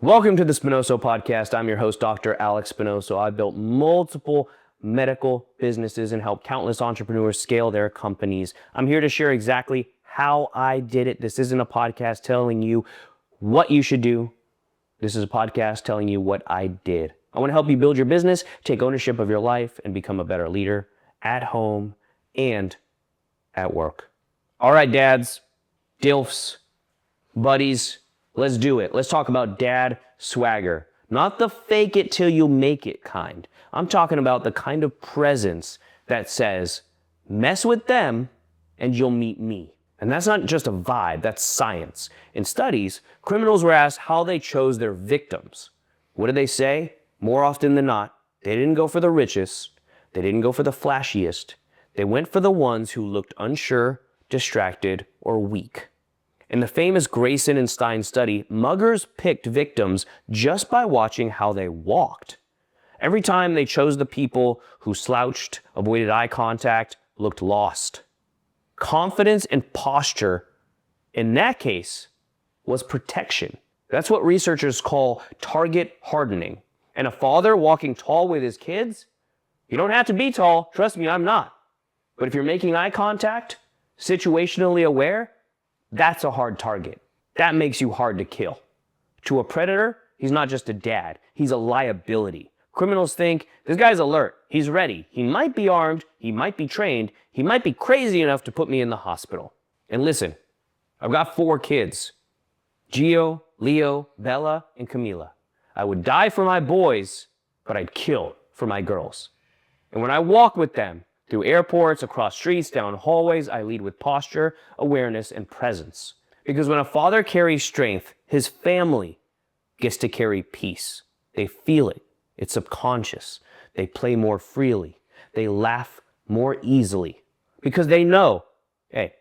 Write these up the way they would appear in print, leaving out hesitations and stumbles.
Welcome to the Spinoso Podcast. I'm your host, Dr. Alex Spinoso. I've built multiple medical businesses and helped countless entrepreneurs scale their companies. I'm here to share exactly how I did it. This isn't a podcast telling you what you should do. This is a podcast telling you what I did. I want to help you build your business, take ownership of your life, and become a better leader at home and at work. All right, dads, DILFs, buddies, let's do it. Let's talk about dad swagger. Not the fake it till you make it kind. I'm talking about the kind of presence that says, mess with them and you'll meet me. And that's not just a vibe, that's science. In studies, criminals were asked how they chose their victims. What did they say? More often than not, they didn't go for the richest, they didn't go for the flashiest, they went for the ones who looked unsure, distracted, or weak. In the famous Grayson and Stein study, muggers picked victims just by watching how they walked. Every time they chose the people who slouched, avoided eye contact, looked lost. Confidence and posture, in that case, was protection. That's what researchers call target hardening. And a father walking tall with his kids, you don't have to be tall, trust me, I'm not. But if you're making eye contact, situationally aware, that's a hard target. That makes you hard to kill. To a predator, he's not just a dad, he's a liability. Criminals think, this guy's alert, he's ready, he might be armed, he might be trained, he might be crazy enough to put me in the hospital. And listen, I've got 4 kids, Gio, Leo, Bella, and Camila. I would die for my boys, but I'd kill for my girls. And when I walk with them, through airports, across streets, down hallways, I lead with posture, awareness, and presence. Because when a father carries strength, his family gets to carry peace. They feel it. It's subconscious. They play more freely. They laugh more easily. Because they know, hey,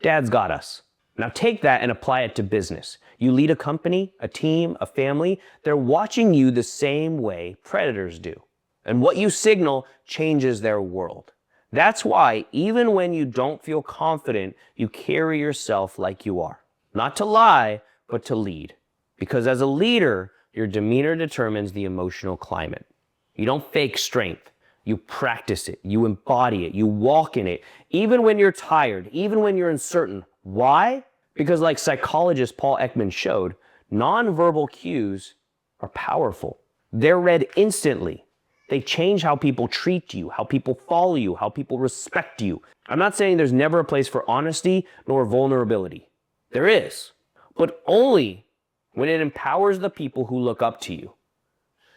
dad's got us. Now take that and apply it to business. You lead a company, a team, a family. They're watching you the same way predators do. And what you signal changes their world. That's why even when you don't feel confident, you carry yourself like you are. Not to lie, but to lead. Because as a leader, your demeanor determines the emotional climate. You don't fake strength. You practice it. You embody it. You walk in it. Even when you're tired, even when you're uncertain. Why? Because like psychologist Paul Ekman showed, nonverbal cues are powerful. They're read instantly. They change how people treat you, how people follow you, how people respect you. I'm not saying there's never a place for honesty nor vulnerability. There is, but only when it empowers the people who look up to you.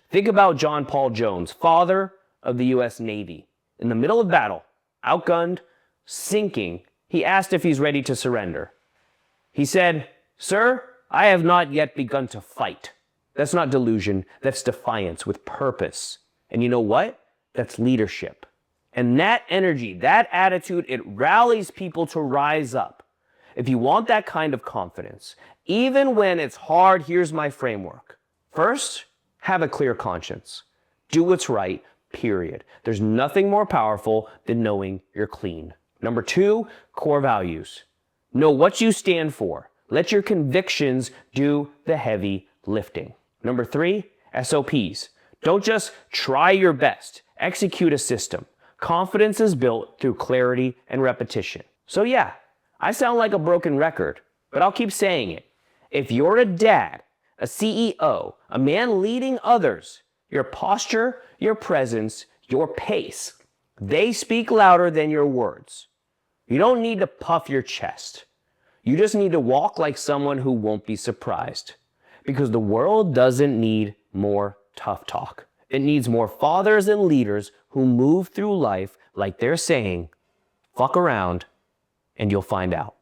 Think about John Paul Jones, father of the U.S. Navy. In the middle of battle, outgunned, sinking, he asked if he's ready to surrender. He said, "Sir, I have not yet begun to fight." That's not delusion, that's defiance with purpose. And you know what? That's leadership. And that energy, that attitude, it rallies people to rise up. If you want that kind of confidence, even when it's hard, here's my framework. First, have a clear conscience. Do what's right, period. There's nothing more powerful than knowing you're clean. Number 2, core values. Know what you stand for. Let your convictions do the heavy lifting. Number 3, SOPs. Don't just try your best. Execute a system. Confidence is built through clarity and repetition. So yeah, I sound like a broken record, but I'll keep saying it. If you're a dad, a CEO, a man leading others, your posture, your presence, your pace, they speak louder than your words. You don't need to puff your chest. You just need to walk like someone who won't be surprised. Because the world doesn't need more tough talk. It needs more fathers and leaders who move through life like they're saying, fuck around and you'll find out.